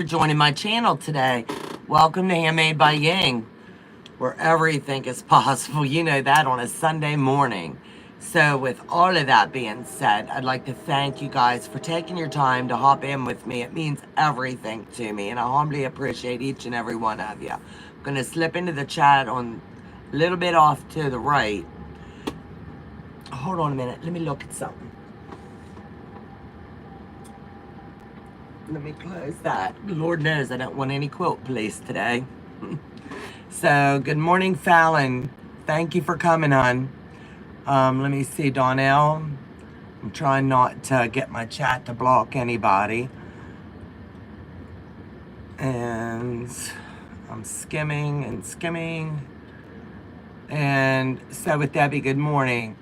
for joining my channel today. Welcome to Handmade by Ying, where everything is possible. You know that on a Sunday morning. So with all of that being said, I'd like to thank you guys for taking your time to hop in with me. It means everything to me, and I humbly appreciate each and every one of you. I'm going to slip into the chat on a little bit off to the right. Hold on a minute. Let me look at something. Let me close that. Lord knows I don't want any quilt police today. So, good morning, Fallon. Thank you for coming on. Let me see, Donnell. I'm trying not to get my chat to block anybody. And I'm skimming and skimming. And so with Debbie, good morning.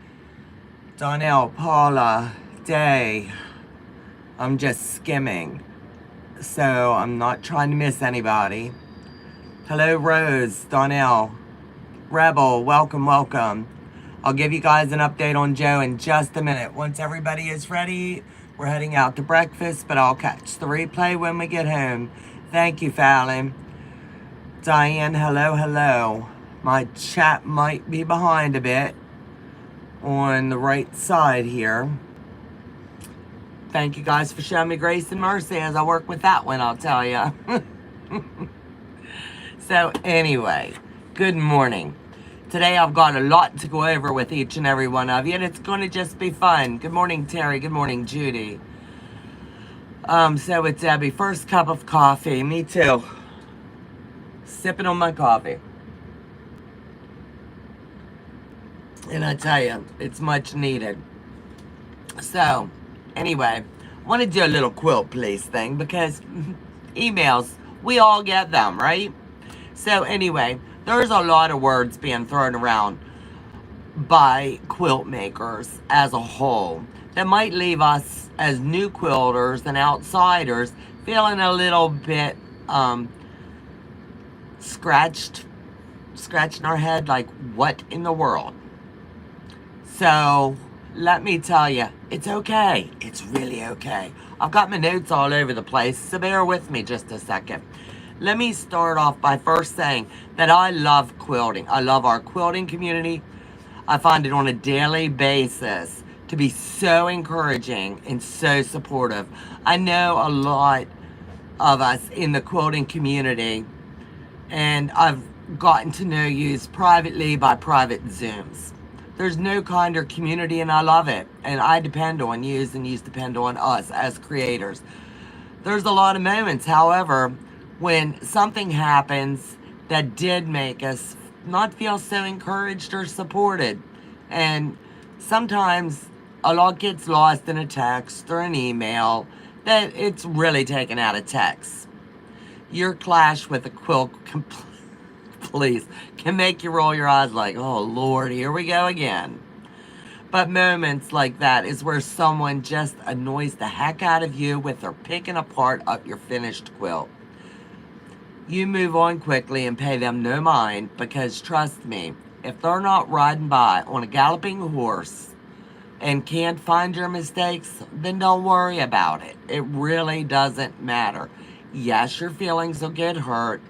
Donnell, Paula, Day. I'm just skimming. So I'm not trying to miss anybody. Hello, Rose, Donnell, Rebel, welcome, welcome. I'll give you guys an update on Joe in just a minute. Once everybody is ready, we're heading out to breakfast, but I'll catch the replay when we get home. Thank you, Fallon. Diane, hello, hello. My chat might be behind a bit on the right side here. Thank you guys for showing me grace and mercy as I work with that one, I'll tell you. So anyway, good morning. Today I've got a lot to go over with each and every one of you, and it's going to just be fun. Good morning, Terry. Good morning, Judy. So with Debbie, first cup of coffee. Me too. Sipping on my coffee. And I tell you, it's much needed. So, anyway, I want to do a little quilt police thing because emails, we all get them, right? So anyway, there's a lot of words being thrown around by quilt makers as a whole that might leave us as new quilters and outsiders feeling a little bit scratching our head like, what in the world? So let me tell you, it's okay. It's really okay. I've got my notes all over the place, so bear with me just a second. Let me start off by first saying that I love quilting. I love our quilting community. I find it on a daily basis to be so encouraging and so supportive. I know a lot of us in the quilting community, and I've gotten to know you privately by private Zooms. There's no kinder community, and I love it. And I depend on you, and you depend on us as creators. There's a lot of moments, however, when something happens that did make us not feel so encouraged or supported. And sometimes a lot gets lost in a text or an email that it's really taken out of text. Your clash with a quilt police can make you roll your eyes like, oh Lord, here we go again. But moments like that is where someone just annoys the heck out of you with their picking apart up your finished quilt. You move on quickly and pay them no mind, because trust me, if they're not riding by on a galloping horse and can't find your mistakes, then don't worry about it. It really doesn't matter. Yes, your feelings will get hurt.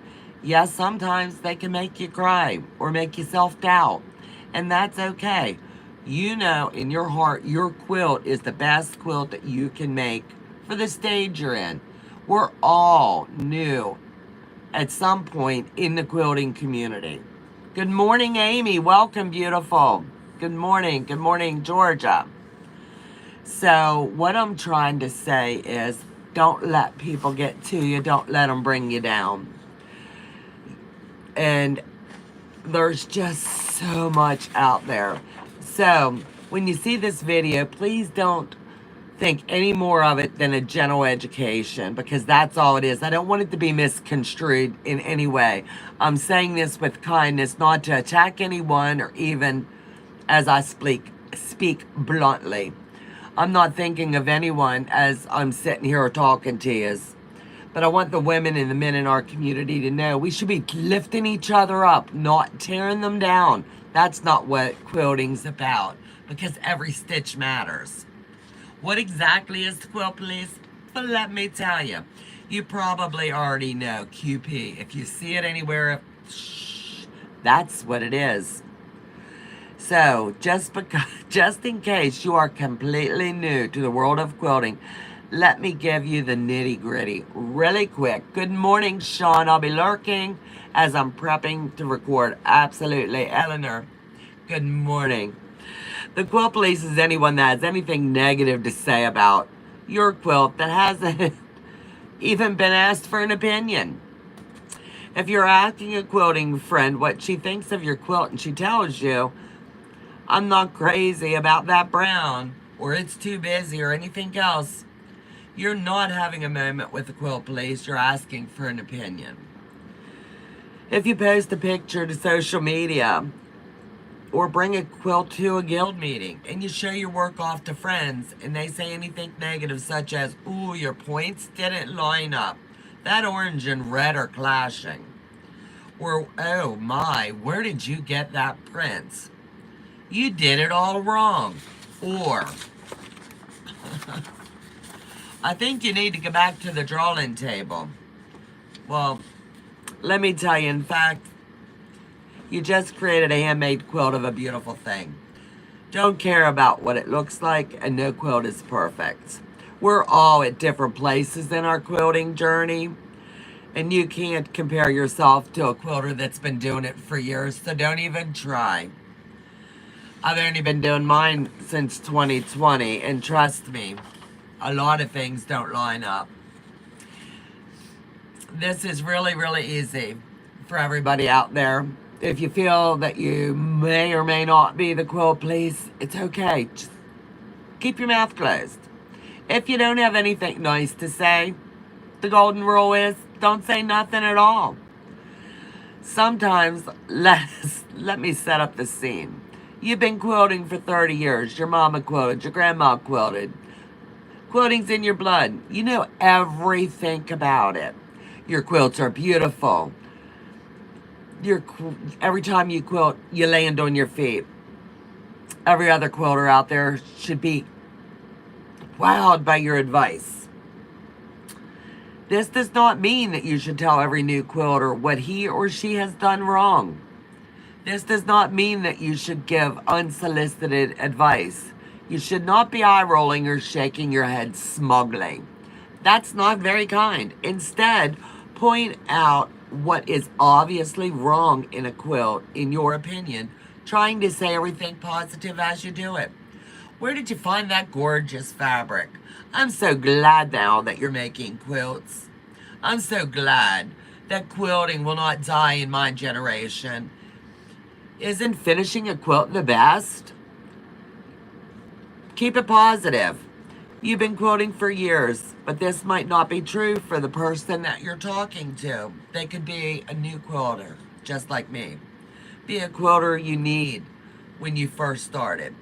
Yes, sometimes they can make you cry or make you self-doubt, and that's okay. You know in your heart your quilt is the best quilt that you can make for the stage you're in. We're all new at some point in the quilting community. Good morning, Amy. Welcome, beautiful. Good morning, Georgia. So what I'm trying to say is, don't let people get to you. Don't let them bring you down. And there's just so much out there. So when you see this video, please don't think any more of it than a general education, because that's all it is. I don't want it to be misconstrued in any way. I'm saying this with kindness, not to attack anyone, or even as I speak bluntly. I'm not thinking of anyone as I'm sitting here talking to you. But I want the women and the men in our community to know we should be lifting each other up, not tearing them down. That's not what quilting's about, because every stitch matters. What exactly is the quilt police? Well, let me tell you. You probably already know QP. If you see it anywhere, shh, that's what it is. So, just in case you are completely new to the world of quilting, let me give you the nitty gritty really quick. Good morning, Sean. I'll be lurking as I'm prepping to record. Absolutely, Eleanor. Good morning. The quilt police is anyone that has anything negative to say about your quilt that hasn't even been asked for an opinion. If you're asking a quilting friend what she thinks of your quilt and she tells you, I'm not crazy about that brown, or it's too busy, or anything else, you're not having a moment with the quilt police, you're asking for an opinion. If you post a picture to social media, or bring a quilt to a guild meeting, and you show your work off to friends, and they say anything negative such as, ooh, your points didn't line up, that orange and red are clashing, or, oh my, where did you get that print? You did it all wrong. Or, I think you need to go back to the drawing table. Well, let me tell you, in fact, you just created a handmade quilt of a beautiful thing. Don't care about what it looks like, and no quilt is perfect. We're all at different places in our quilting journey, and you can't compare yourself to a quilter that's been doing it for years, so don't even try. I've only been doing mine since 2020, and trust me, a lot of things don't line up. This is really, really easy for everybody out there. If you feel that you may or may not be the quilt police, it's okay. Just keep your mouth closed. If you don't have anything nice to say, the golden rule is don't say nothing at all. Sometimes, let me set up the scene. You've been quilting for 30 years. Your mama quilted, your grandma quilted. Quilting's in your blood. You know everything about it. Your quilts are beautiful. Every time you quilt, you land on your feet. Every other quilter out there should be wowed by your advice. This does not mean that you should tell every new quilter what he or she has done wrong. This does not mean that you should give unsolicited advice. You should not be eye-rolling or shaking your head smugly. That's not very kind. Instead, point out what is obviously wrong in a quilt, in your opinion, trying to say everything positive as you do it. Where did you find that gorgeous fabric? I'm so glad now that you're making quilts. I'm so glad that quilting will not die in my generation. Isn't finishing a quilt the best? Keep it positive. You've been quilting for years, but this might not be true for the person that you're talking to. They could be a new quilter, just like me. Be a quilter you need when you first started.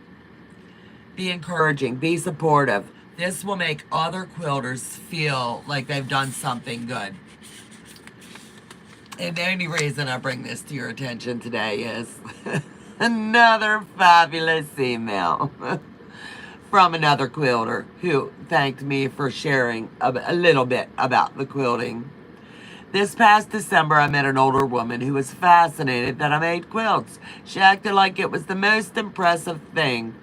Be encouraging, be supportive. This will make other quilters feel like they've done something good. And the only reason I bring this to your attention today is another fabulous email from another quilter who thanked me for sharing a little bit about the quilting. This past December, I met an older woman who was fascinated that I made quilts. She acted like it was the most impressive thing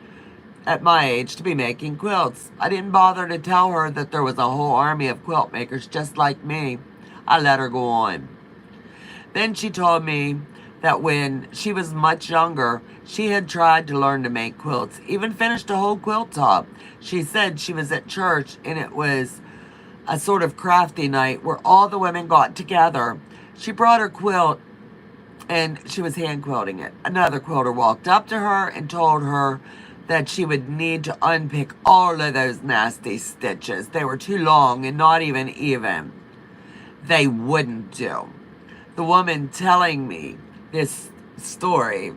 at my age to be making quilts. I didn't bother to tell her that there was a whole army of quilt makers just like me. I let her go on. Then she told me that when she was much younger, she had tried to learn to make quilts, even finished a whole quilt top. She said she was at church and it was a sort of crafty night where all the women got together. She brought her quilt and she was hand quilting it. Another quilter walked up to her and told her that she would need to unpick all of those nasty stitches. They were too long and not even. They wouldn't do. The woman telling me this story,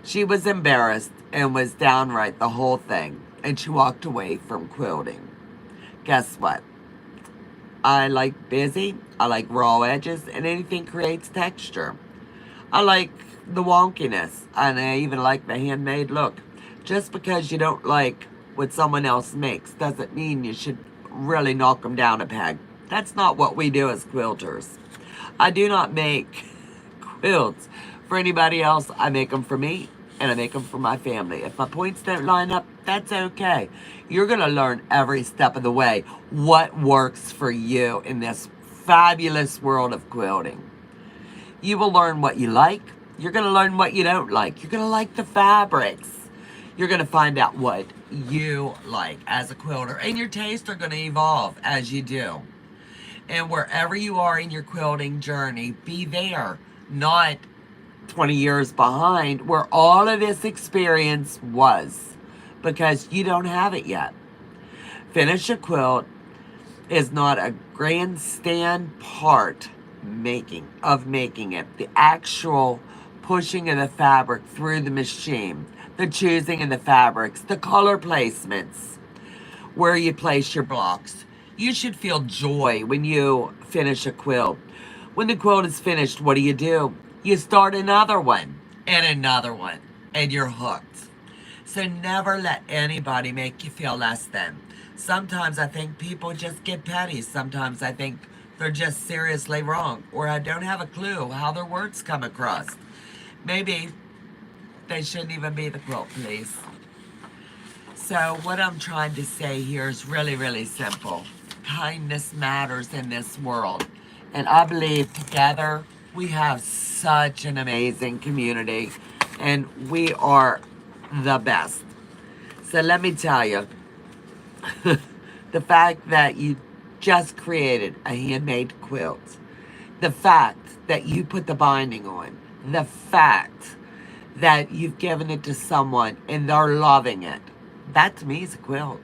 she was embarrassed and was downright the whole thing, and she walked away from quilting. Guess what? I like busy, I like raw edges, and anything creates texture. I like the wonkiness, and I even like the handmade look. Just because you don't like what someone else makes doesn't mean you should really knock them down a peg. That's not what we do as quilters. I do not make quilts for anybody else. I make them for me, and I make them for my family. If my points don't line up, that's okay. You're going to learn every step of the way what works for you in this fabulous world of quilting. You will learn what you like. You're going to learn what you don't like. You're going to like the fabrics. You're going to find out what you like as a quilter. And your tastes are going to evolve as you do. And wherever you are in your quilting journey, be there, not 20 years behind where all of this experience was, because you don't have it yet. Finish a quilt is not a grandstand part of making it. The actual pushing of the fabric through the machine, the choosing of the fabrics, the color placements, where you place your blocks. You should feel joy when you finish a quilt. When the quilt is finished, what do? You start another one, and you're hooked. So never let anybody make you feel less than. Sometimes I think people just get petty. Sometimes I think they're just seriously wrong, or I don't have a clue how their words come across. Maybe they shouldn't even be the quilt police. So what I'm trying to say here is really, really simple. Kindness matters in this world. And I believe together we have such an amazing community, and we are the best. So let me tell you, the fact that you just created a handmade quilt, the fact that you put the binding on, the fact that you've given it to someone and they're loving it, that to me is a quilt.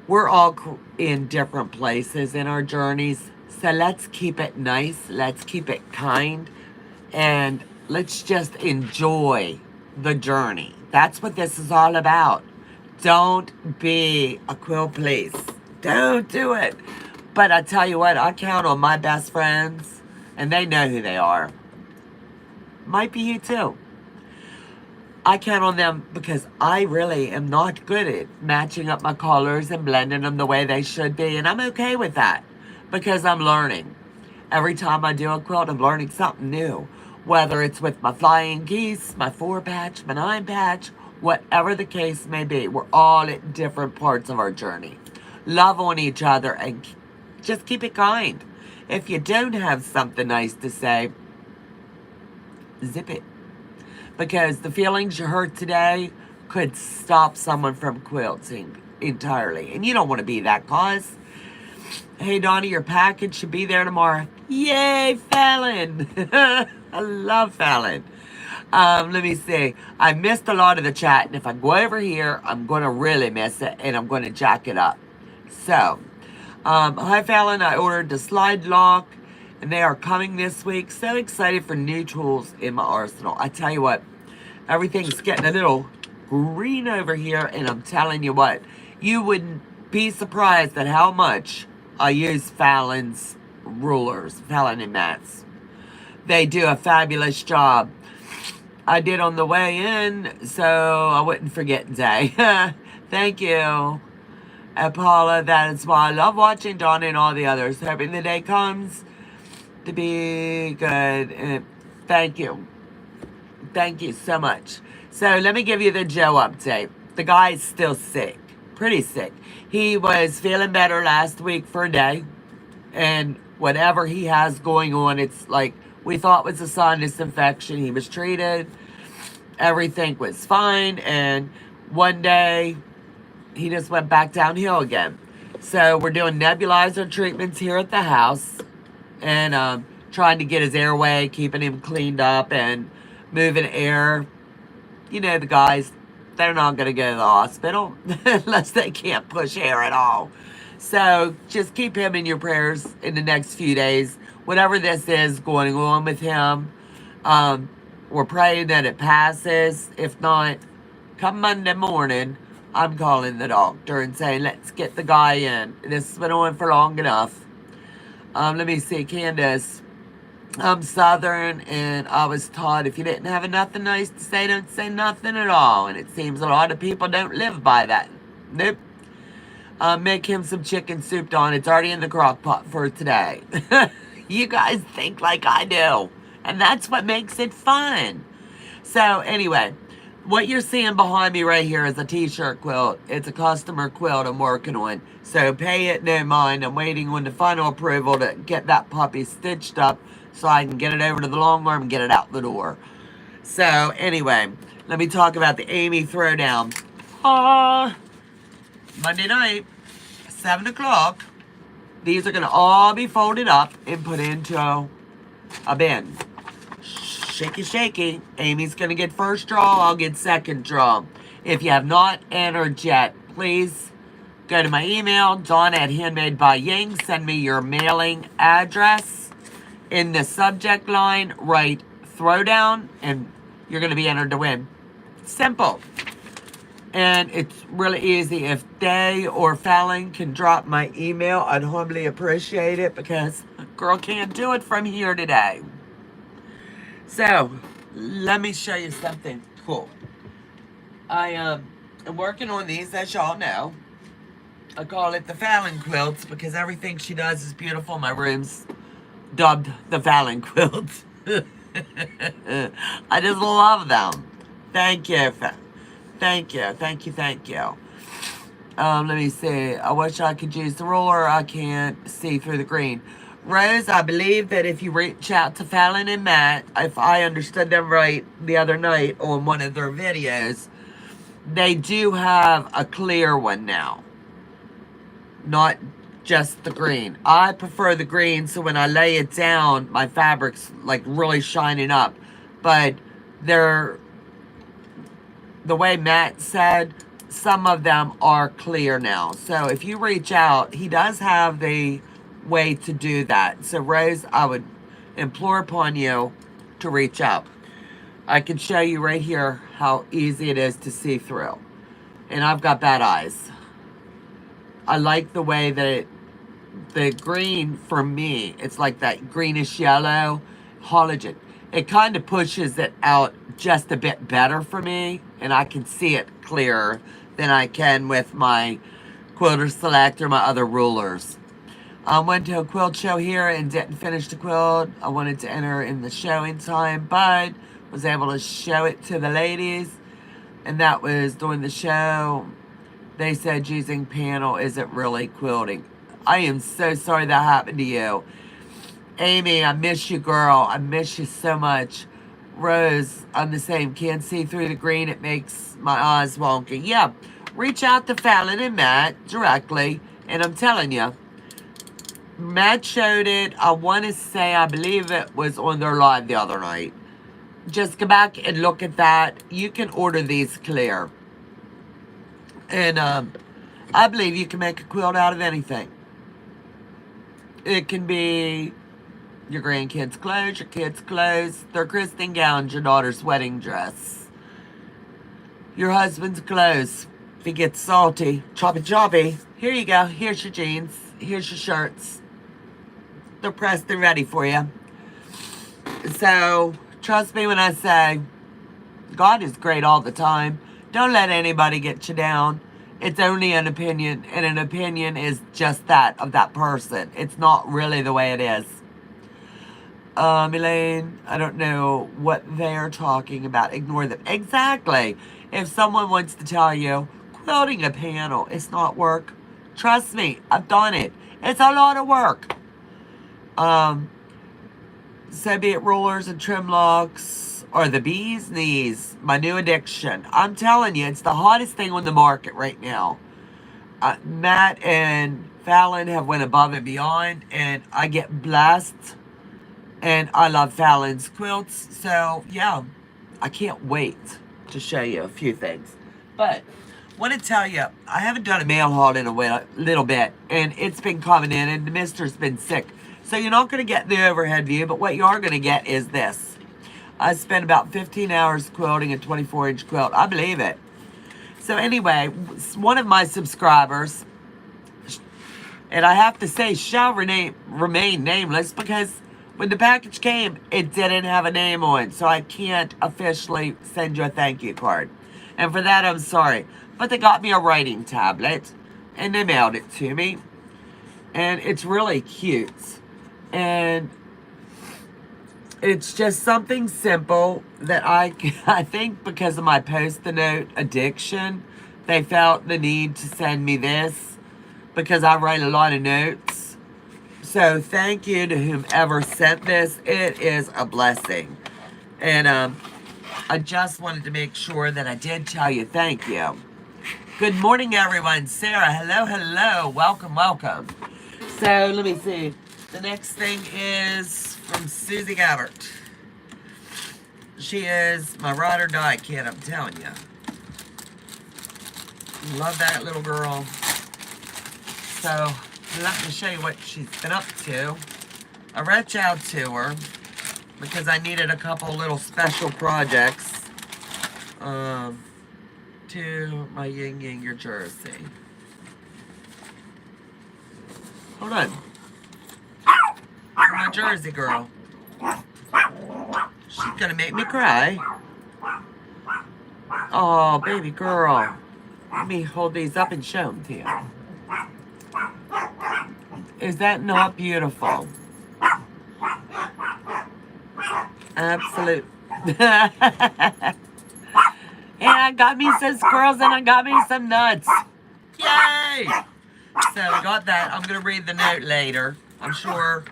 We're all in different places in our journeys, so let's keep it nice, let's keep it kind, and let's just enjoy the journey. That's what this is all about. Don't be a quilt police. Don't do it. But I tell you what, I count on my best friends, and they know who they are. Might be you too. I count on them because I really am not good at matching up my colors and blending them the way they should be. And I'm okay with that because I'm learning. Every time I do a quilt, I'm learning something new. Whether it's with my flying geese, my 4-patch, my 9-patch, whatever the case may be. We're all at different parts of our journey. Love on each other and just keep it kind. If you don't have something nice to say, zip it. Because the feelings you hurt today could stop someone from quilting entirely. And you don't want to be that cause. Hey, Donna, your package should be there tomorrow. Yay, Fallon. I love Fallon. Let me see. I missed a lot of the chat. And if I go over here, I'm going to really miss it. And I'm going to jack it up. So, hi, Fallon. I ordered the slide lock. And they are coming this week. So excited for new tools in my arsenal. I tell you what, everything's getting a little green over here. And I'm telling you what, you wouldn't be surprised at how much I use Fallon's rulers, Fallon and mats. They do a fabulous job. I did on the way in, so I wouldn't forget Day. Thank you, Paula. That is why I love watching Donna and all the others. Hoping the day comes to be good. Thank you. Thank you so much. So let me give you the Joe update. The guy is still sick. Pretty sick. He was feeling better last week for a day. And whatever he has going on, it's like we thought was a sinus infection. He was treated. Everything was fine. And one day, he just went back downhill again. So we're doing nebulizer treatments here at the house. And trying to get his airway, keeping him cleaned up and moving air. You know, the guys, they're not going to go to the hospital unless they can't push air at all. So just keep him in your prayers in the next few days. Whatever this is going on with him, we're praying that it passes. If not, come Monday morning, I'm calling the doctor and saying, let's get the guy in. This has been on for long enough. Let me see, Candace. I'm Southern, and I was taught if you didn't have nothing nice to say, don't say nothing at all. And it seems a lot of people don't live by that. Nope. Make him some chicken soup, Donna. It's already in the crock pot for today. You guys think like I do. And that's what makes it fun. So anyway, what you're seeing behind me right here is a t-shirt quilt. It's a customer quilt I'm working on. So pay it no mind. I'm waiting on the final approval to get that puppy stitched up so I can get it over to the long arm and get it out the door. So anyway, let me talk about the Amy Throwdown. Monday night, 7 o'clock. These are going to all be folded up and put into a bin. Shaky, shaky. Amy's going to get first draw. I'll get second draw. If you have not entered yet, please go to my email, Donna at Handmade by Ying. Send me your mailing address. In the subject line, write Throwdown, and you're going to be entered to win. Simple. And it's really easy. If they or Fallon can drop my email, I'd humbly appreciate it because a girl can't do it from here today. So, let me show you something cool. I am working on these, as y'all know. I call it the Fallon quilts because everything she does is beautiful. My room's dubbed the Fallon quilts. I just love them. Thank you. Thank you. Thank you. Thank you. Let me see. I wish I could use the ruler. I can't see through the green. Rose, I believe that if you reach out to Fallon and Matt, if I understood them right the other night on one of their videos, they do have a clear one now. Not just the green. I prefer the green, so when I lay it down, my fabric's like really shining up. But they're, the way Matt said, some of them are clear now. So if you reach out, he does have the way to do that. So Rose, I would implore upon you to reach out. I can show you right here how easy it is to see through. And I've got bad eyes. I like the way that the green, for me, it's like that greenish yellow halogen. It kind of pushes it out just a bit better for me, and I can see it clearer than I can with my Quilter Select or my other rulers. I went to a quilt show here and didn't finish the quilt. I wanted to enter in the show in time, but was able to show it to the ladies, and that was during the show. They said using panel isn't really quilting. I am so sorry that happened to you. Amy, I miss you, girl. I miss you so much. Rose, I'm the same. Can't see through the green. It makes my eyes wonky. Yeah, reach out to Fallon and Matt directly. And I'm telling you, Matt showed it. I want to say, I believe it was on their live the other night. Just go back and look at that. You can order these clear. And I believe you can make a quilt out of anything. It can be your grandkids' clothes, your kids' clothes, their christening gowns, your daughter's wedding dress, your husband's clothes. If he gets salty, choppy choppy, here you go. Here's your jeans. Here's your shirts. They're pressed and ready for you. So, trust me when I say, God is great all the time. Don't let anybody get you down. It's only an opinion, and an opinion is just that, of that person. It's not really the way it is. Elaine, I don't know what they're talking about. Ignore them. Exactly. If someone wants to tell you, quilting a panel is not work, trust me, I've done it. It's a lot of work. So be it rulers and trim locks, or the bee's knees, my new addiction. I'm telling you, it's the hottest thing on the market right now. Matt and Fallon have went above and beyond, and I get blessed. And I love Fallon's quilts. So, yeah, I can't wait to show you a few things. But I want to tell you, I haven't done a mail haul in a little bit. And it's been coming in, and the mister's been sick. So you're not going to get the overhead view, but what you are going to get is this. I spent about 15 hours quilting a 24-inch quilt. I believe it. So anyway, one of my subscribers, and I have to say shall remain nameless, because when the package came, it didn't have a name on it, so I can't officially send you a thank you card. And for that, I'm sorry. But they got me a writing tablet, and they mailed it to me. And it's really cute. And it's just something simple that I think because of my post-it note addiction, they felt the need to send me this because I write a lot of notes. So thank you to whomever sent this. It is a blessing. And I just wanted to make sure that I did tell you thank you. Good morning, everyone. Sarah, hello, hello. Welcome, welcome. So let me see. The next thing is from Susie Gabbert. She is my ride or die kid, I'm telling you. Love that little girl. So let me show you what she's been up to. I reached out to her because I needed a couple little special projects to my Ying your jersey. Hold on. My jersey girl. She's gonna make me cry. Oh, baby girl. Let me hold these up and show them to you. Is that not beautiful? Absolute. And I got me some squirrels and I got me some nuts. Yay! So I got that. I'm going to read the note later. I'm sure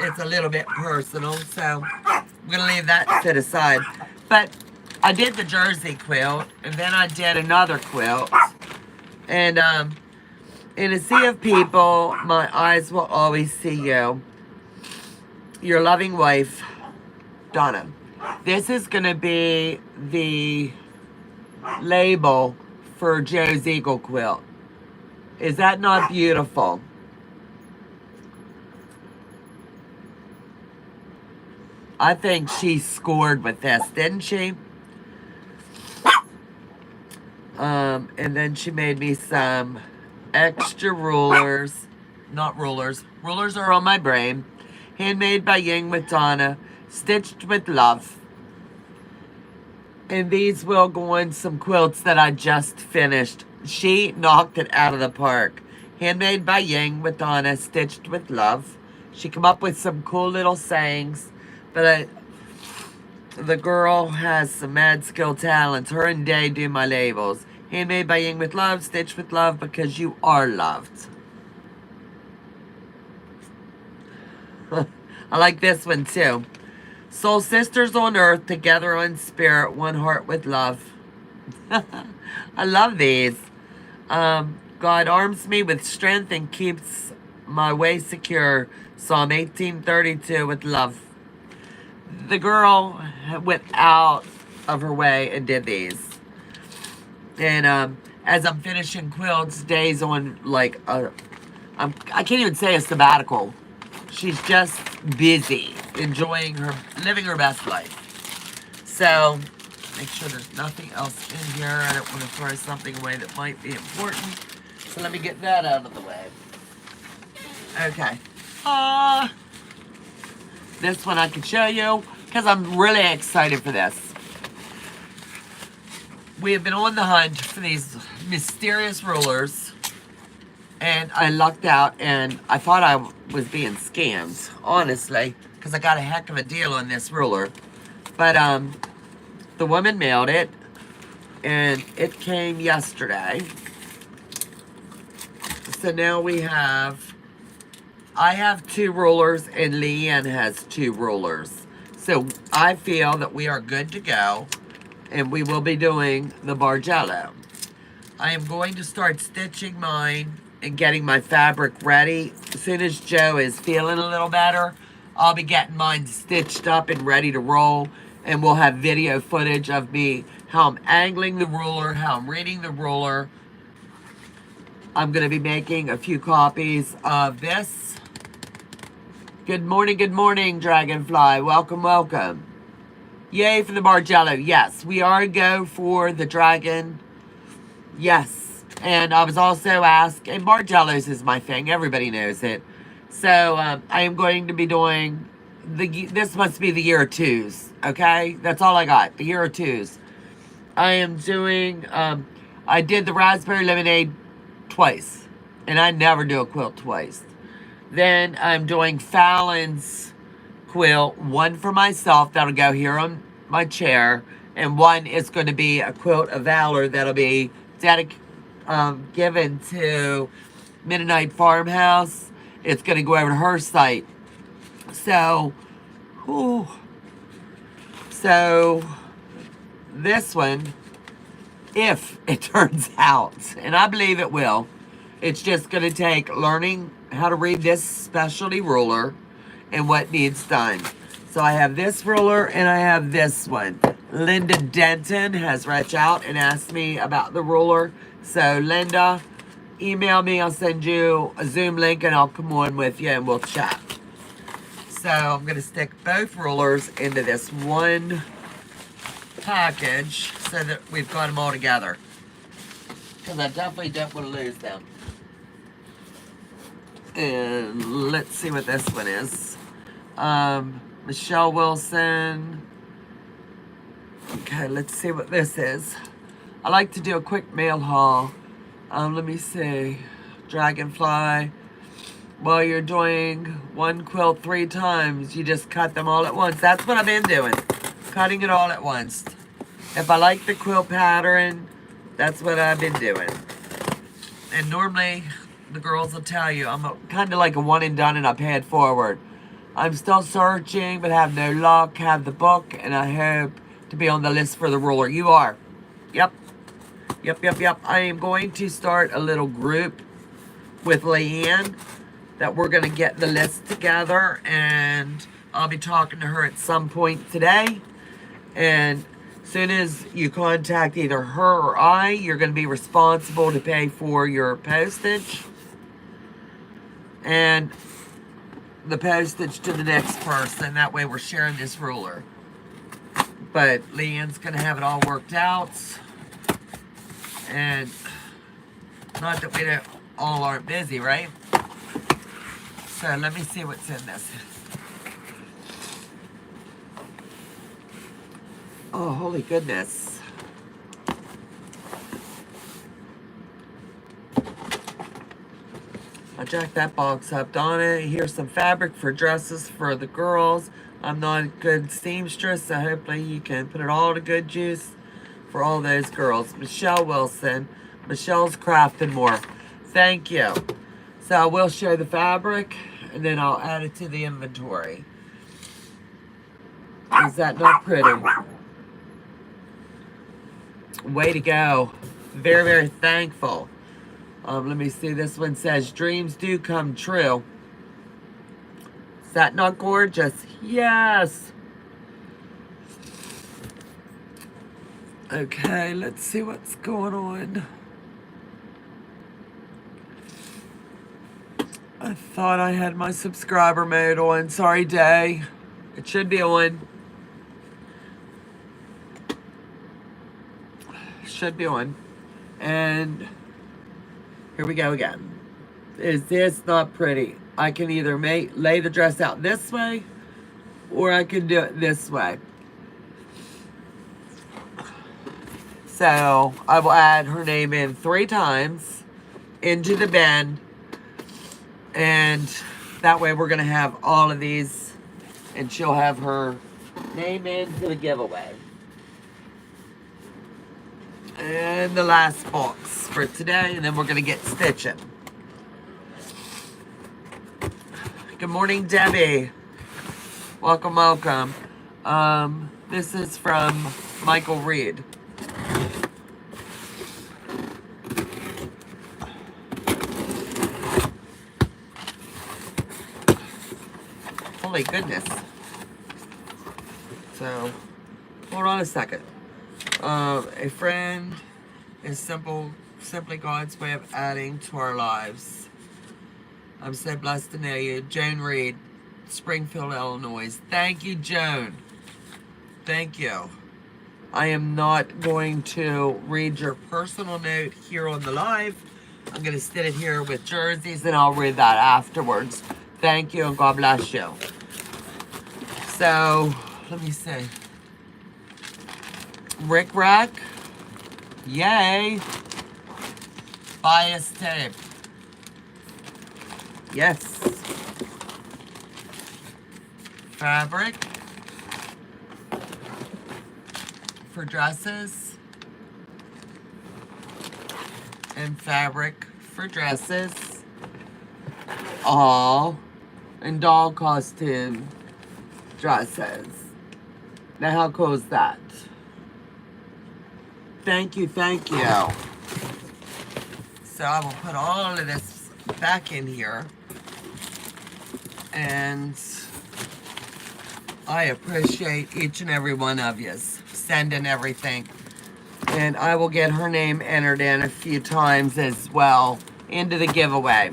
it's a little bit personal, so I'm going to leave that set aside. But I did the jersey quilt, and then I did another quilt. And in a sea of people, my eyes will always see you. Your loving wife, Donna. This is going to be the label for Joe's Eagle quilt. Is that not beautiful? I think she scored with this, didn't she? And then she made me some extra rulers. Not rulers. Rulers are on my brain. Handmade by Ying with Donna. Stitched with love. And these will go on some quilts that I just finished. She knocked it out of the park. Handmade by Ying with Donna. Stitched with love. She came up with some cool little sayings. But the girl has some mad skill talents. Her and Day do my labels. Handmade by Ying with love. Stitched with love because you are loved. I like this one too. Soul sisters on earth, together on spirit, one heart with love. I love these. God arms me with strength and keeps my way secure. Psalm 18:32 with love. The girl went out of her way and did these. And as I'm finishing quilts, Day's on like I can't even say a sabbatical. She's just busy, enjoying living her best life. So, make sure there's nothing else in here. I don't want to throw something away that might be important. So let me get that out of the way. Okay. This one I can show you because I'm really excited for this. We have been on the hunt for these mysterious rulers. And I lucked out, and I thought I was being scammed, honestly, because I got a heck of a deal on this ruler. But the woman mailed it, and it came yesterday. So now I have 2 rulers, and Leanne has 2 rulers. So I feel that we are good to go, and we will be doing the Bargello. I am going to start stitching mine and getting my fabric ready. As soon as Joe is feeling a little better, I'll be getting mine stitched up and ready to roll. And we'll have video footage of me, how I'm angling the ruler, how I'm reading the ruler. I'm going to be making a few copies of this. Good morning, Dragonfly. Welcome, welcome. Yay for the Bargello. Yes, we are a go for the dragon. Yes. And I was also asked, and Bargello's is my thing. Everybody knows it. So I am going to be doing, this must be the year of 2s, okay? That's all I got, the year of 2s. I am doing, I did the raspberry lemonade twice. And I never do a quilt twice. Then I'm doing Fallon's quilt, one for myself that'll go here on my chair, and one is going to be a quilt of valor that'll be given to Midnight Farmhouse. It's going to go over to her site. So, whew. So this one, if it turns out, and I believe it will, it's just going to take learning how to read this specialty ruler and what needs done. So I have this ruler and I have this one. Linda Denton has reached out and asked me about the ruler. So Linda, email me. I'll send you a Zoom link and I'll come on with you and we'll chat. So I'm going to stick both rulers into this one package so that we've got them all together. Because I definitely don't want to lose them. And let's see what this one is. Michelle Wilson. Okay, let's see what this is. I like to do a quick mail haul. Let me see. Dragonfly. Well, you're doing one quilt 3 times. You just cut them all at once. That's what I've been doing. Cutting it all at once. If I like the quilt pattern, that's what I've been doing. And normally, the girls will tell you, I'm kind of like a one and done and I pay it forward. I'm still searching, but have no luck. Have the book, and I hope to be on the list for the ruler. You are. Yep. Yep. I am going to start a little group with Leanne that we're going to get the list together, and I'll be talking to her at some point today. And as soon as you contact either her or I, you're going to be responsible to pay for your postage and the postage to the next person. That way we're sharing this ruler. But Leanne's going to have it all worked out. And not that we all aren't busy, right? So let me see what's in this. Oh, holy goodness. I jacked that box up. Donna, here's some fabric for dresses for the girls. I'm not a good seamstress, so hopefully you can put it all to good use for all those girls. Michelle Wilson. Michelle's Crafting More. Thank you. So I will show the fabric, and then I'll add it to the inventory. Is that not pretty? Way to go. Very, very thankful. Let me see. This one says, dreams do come true. Is that not gorgeous? Yes. Okay, let's see what's going on. I thought I had my subscriber mode on. Sorry, Day. It should be on. Should be on. And here we go again. Is this not pretty? I can either lay the dress out this way, or I can do it this way. So I will add her name in 3 times into the bend, and that way we're gonna have all of these, and she'll have her name into the giveaway. And the last box for today, and then we're gonna get stitching. Good morning, Debbie. Welcome, welcome. This is from Michael Reed. Holy goodness. So, hold on a second. A friend is simply God's way of adding to our lives. I'm so blessed to know you. Joan Reed, Springfield, Illinois. Thank you, Joan. Thank you. I am not going to read your personal note here on the live. I'm going to sit it here with jerseys, and I'll read that afterwards. Thank you, and God bless you. So, let me see. Rick Rack. Yay. Bias tape. Yes. Fabric for dresses. And fabric for dresses. All in doll costume dresses. Now how cool is that? Thank you, thank you. So I will put all of this back in here. And I appreciate each and every one of you sending everything. And I will get her name entered in a few times as well into the giveaway.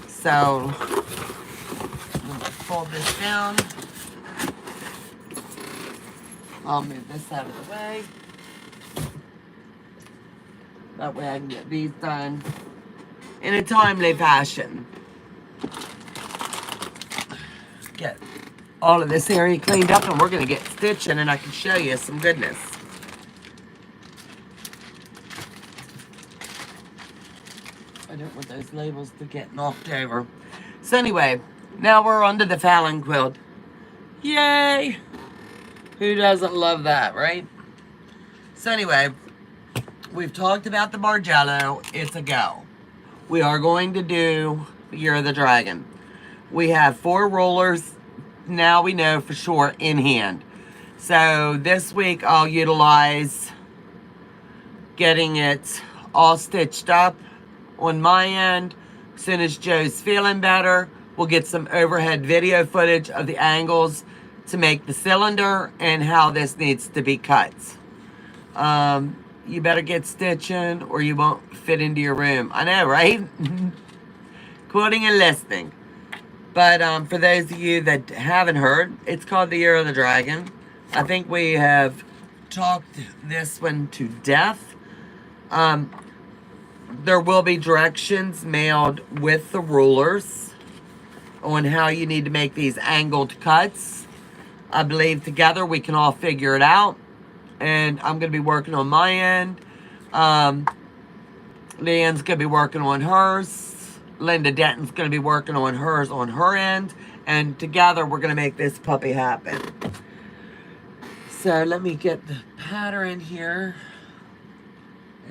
So, I'm going to fold this down. I'll move this out of the way. That way I can get these done in a timely fashion. Get all of this area cleaned up and we're going to get stitching and I can show you some goodness. I don't want those labels to get knocked over. So anyway, now we're on to the Fallon quilt. Yay! Who doesn't love that, right? So anyway, we've talked about the Bargello. It's a go. We are going to do Year of the Dragon. We have 4 rollers, now we know for sure, in hand. So this week I'll utilize getting it all stitched up on my end. As soon as Joe's feeling better, we'll get some overhead video footage of the angles to make the cylinder and how this needs to be cut. You better get stitching or you won't fit into your room. I know, right? Quilting and listening. But for those of you that haven't heard, it's called the Year of the Dragon. I think we have talked this one to death. There will be directions mailed with the rulers on how you need to make these angled cuts. I believe together we can all figure it out. And I'm going to be working on my end. Leanne's going to be working on hers. Linda Denton's going to be working on hers on her end. And together we're going to make this puppy happen. So let me get the pattern here.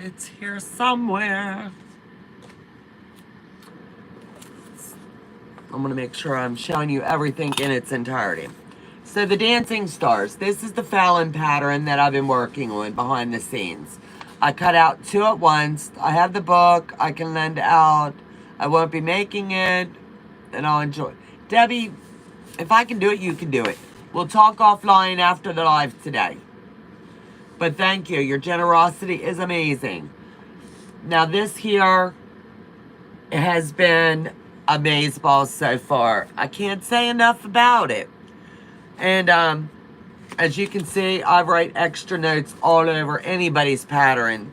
It's here somewhere. I'm going to make sure I'm showing you everything in its entirety. So the Dancing Stars. This is the Fallon pattern that I've been working on behind the scenes. I cut out 2 at once. I have the book. I can lend out. I won't be making it. And I'll enjoy it. Debbie, if I can do it, you can do it. We'll talk offline after the live today. But thank you. Your generosity is amazing. Now this here has been amazeballs so far. I can't say enough about it. And as you can see, I write extra notes all over anybody's pattern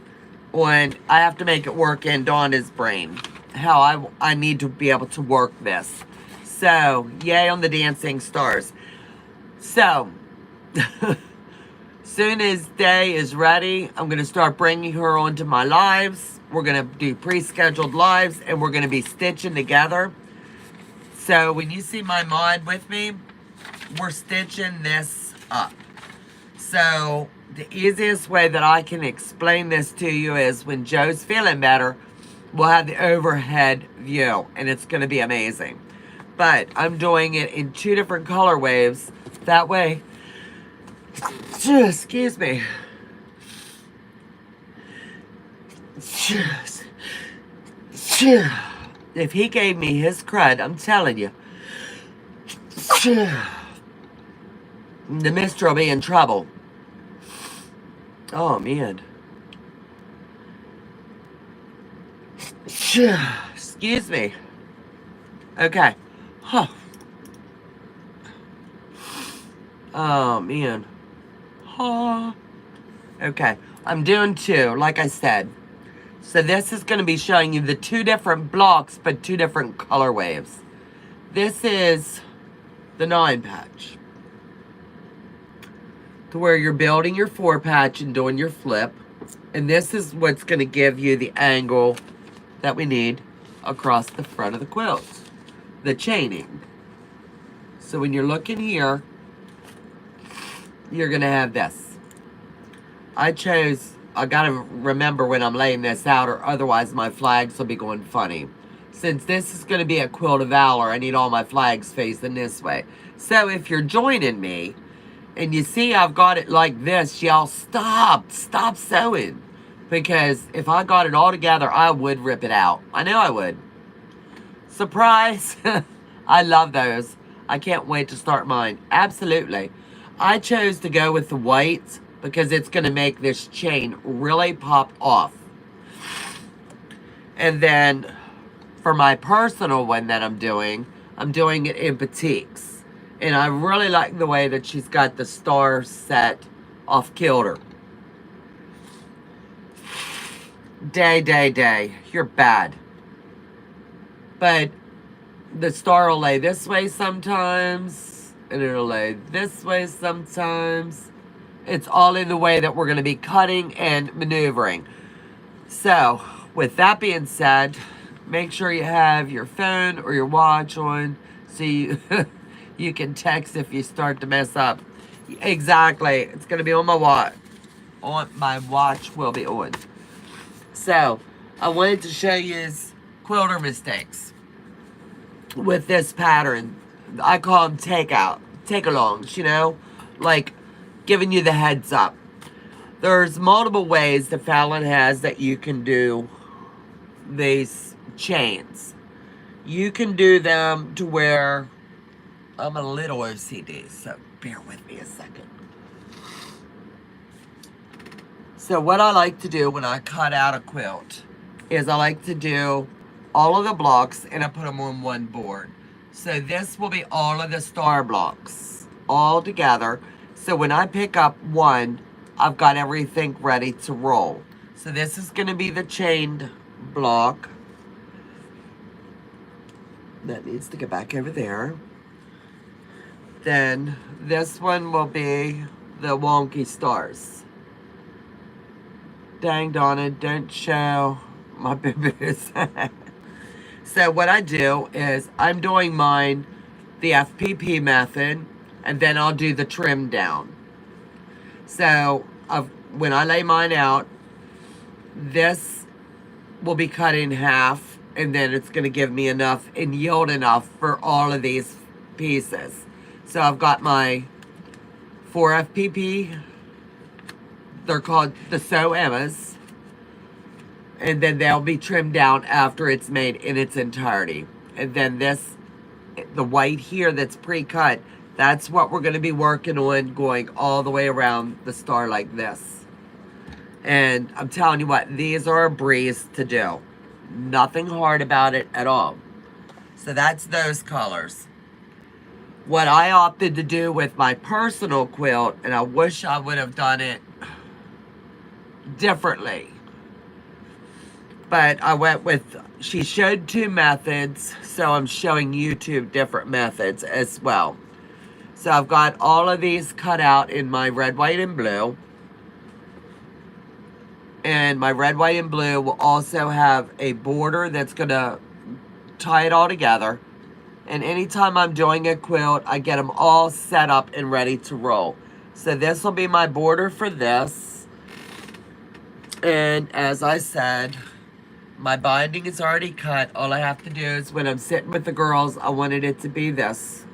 when I have to make it work in Donna's brain. How I need to be able to work this. So, yay on the Dancing Stars. So, soon as Day is ready, I'm going to start bringing her onto my lives. We're going to do pre-scheduled lives and we're going to be stitching together. So, when you see my mod with me, we're stitching this up. So the easiest way that I can explain this to you is when Joe's feeling better, we'll have the overhead view and it's going to be amazing. But I'm doing it in 2 different color waves. That way, excuse me. If he gave me his crud, I'm telling you. The mister will be in trouble. Oh, man. Excuse me. Okay. Huh. Oh, man. Huh. Okay. I'm doing 2, like I said. So this is going to be showing you the 2 different blocks, but 2 different color waves. This is the 9 patch. To where you're building your 4 patch and doing your flip. And this is what's going to give you the angle that we need across the front of the quilt. the chaining. So when you're looking here, you're going to have this. I got to remember when I'm laying this out, or otherwise my flags will be going funny. Since this is going to be a quilt of valor, I need all my flags facing this way. So if you're joining me, and you see I've got it like this, y'all stop sewing. Because if I got it all together, I would rip it out. I know I would. Surprise! I love those. I can't wait to start mine. Absolutely. I chose to go with the white because it's going to make this chain really pop off. And then for my personal one that I'm doing it in batiks. And I really like the way that she's got the star set off kilter. Day. You're bad. But the star will lay this way sometimes, and it'll lay this way sometimes. It's all in the way that we're going to be cutting and maneuvering. So, with that being said, make sure you have your phone or your watch on so you can text if you start to mess up. Exactly. It's going to be on my watch. My watch will be on. So, I wanted to show you quilter mistakes with this pattern. I call them take-alongs, you know? Like, giving you the heads up. There's multiple ways that Fallon has that you can do these chains. You can do them to where I'm a little OCD, so bear with me a second. So what I like to do when I cut out a quilt is I like to do all of the blocks and I put them on one board. So this will be all of the star blocks all together. So when I pick up one, I've got everything ready to roll. So this is going to be the chained block. That needs to get back over there. Then this one will be the wonky stars. Dang, Donna, don't show my boo-boos. So what I do is I'm doing mine the FPP method, and then I'll do the trim down. So when I lay mine out, this will be cut in half, and then it's going to give me enough and yield enough for all of these pieces. So I've got my 4 FPP. They're called the Sew Emmas. And then they'll be trimmed down after it's made in its entirety. And then this, the white here that's pre-cut, that's what we're going to be working on, going all the way around the star like this. And I'm telling you what, these are a breeze to do. Nothing hard about it at all. So that's those colors. What I opted to do with my personal quilt, and I wish I would have done it differently, but I went with, she showed 2 methods, so I'm showing you 2 different methods as well. So I've got all of these cut out in my red, white, and blue. And my red, white, and blue will also have a border that's going to tie it all together. And anytime I'm doing a quilt, I get them all set up and ready to roll. So this will be my border for this. And as I said, my binding is already cut. All I have to do is when I'm sitting with the girls, I wanted it to be this.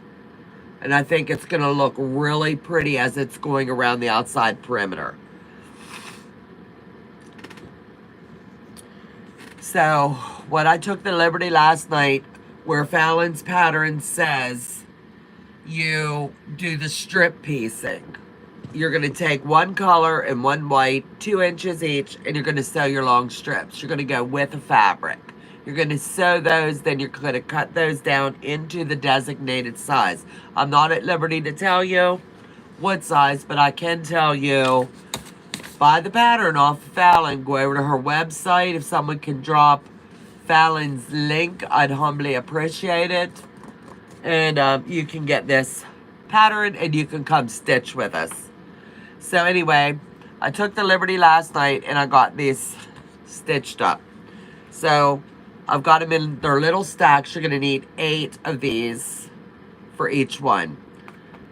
And I think it's going to look really pretty as it's going around the outside perimeter. So, what I took the liberty last night, where Fallon's pattern says you do the strip piecing. You're going to take one color and one white, 2 inches each, and you're going to sew your long strips. You're going to go with the fabric. You're going to sew those, then you're going to cut those down into the designated size. I'm not at liberty to tell you what size, but I can tell you, buy the pattern off of Fallon. Go over to her website. If someone can drop Fallon's link, I'd humbly appreciate it. And you can get this pattern and you can come stitch with us. So anyway, I took the liberty last night and I got these stitched up. So I've got them in their little stacks. You're going to need 8 of these for each one.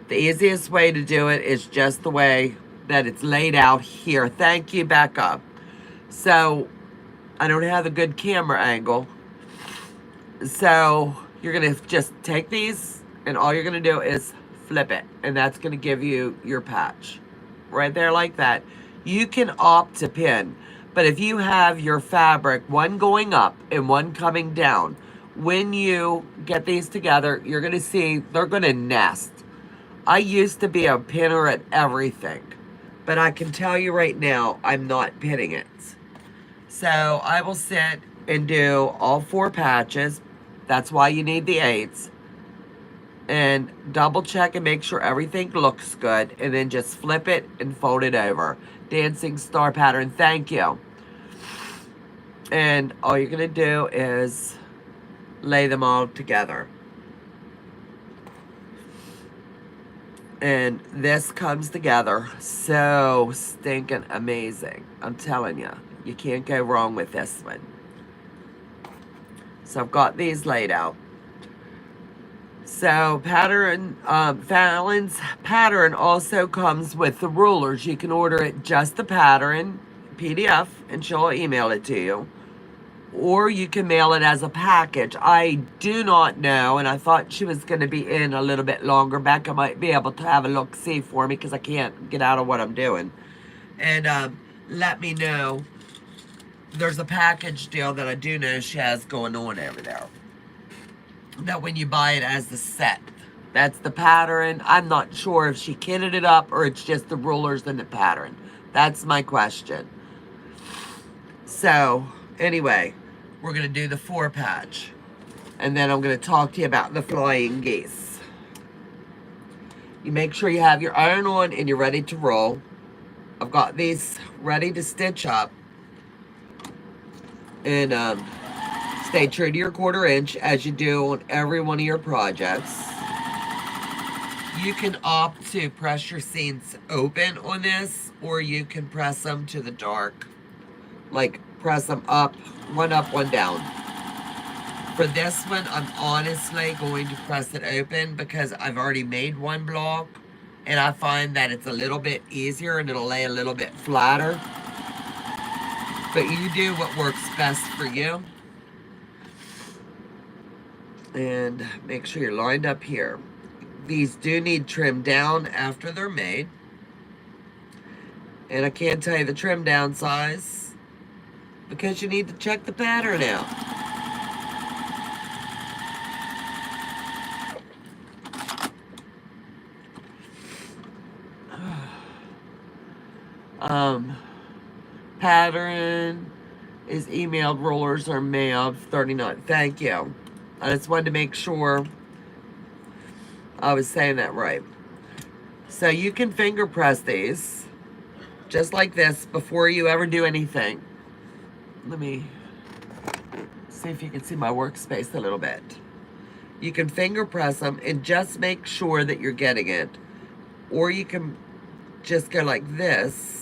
The easiest way to do it is just the way that it's laid out here. Thank you, back up. So, I don't have a good camera angle. So, you're going to just take these, and all you're going to do is flip it. And that's going to give you your patch. Right there like that. You can opt to pin. But if you have your fabric, one going up and one coming down, when you get these together, you're going to see they're going to nest. I used to be a pinner at everything. But I can tell you right now, I'm not pinning it. So I will sit and do all 4 patches. That's why you need the 8s. And double check and make sure everything looks good. And then just flip it and fold it over. Dancing star pattern, thank you. And all you're going to do is lay them all together. And this comes together so stinking amazing. I'm telling you, you can't go wrong with this one. So I've got these laid out. So pattern, Fallon's pattern also comes with the rulers. You can order it just the pattern, PDF, and she'll email it to you. Or you can mail it as a package. I do not know, and I thought she was going to be in a little bit longer. Becca might be able to have a look-see for me because I can't get out of what I'm doing. And let me know. There's a package deal that I do know she has going on over there. That when you buy it as the set. That's the pattern. I'm not sure if she kitted it up or it's just the rulers and the pattern. That's my question. So, anyway, we're going to do the 4 patch. And then I'm going to talk to you about the flying geese. You make sure you have your iron on and you're ready to roll. I've got these ready to stitch up. And stay true to your 1/4 inch as you do on every one of your projects. You can opt to press your seams open on this, or you can press them to the dark. Like press them up, one down. For this one, I'm honestly going to press it open because I've already made one block. And I find that it's a little bit easier and it'll lay a little bit flatter. But you do what works best for you. And make sure you're lined up here. These do need trim down after they're made. And I can't tell you the trim down size because you need to check the pattern out. Pattern is emailed, rulers are mailed, 39. Thank you. I just wanted to make sure I was saying that right. So you can finger press these just like this before you ever do anything. Let me see if you can see my workspace a little bit. You can finger press them and just make sure that you're getting it. Or you can just go like this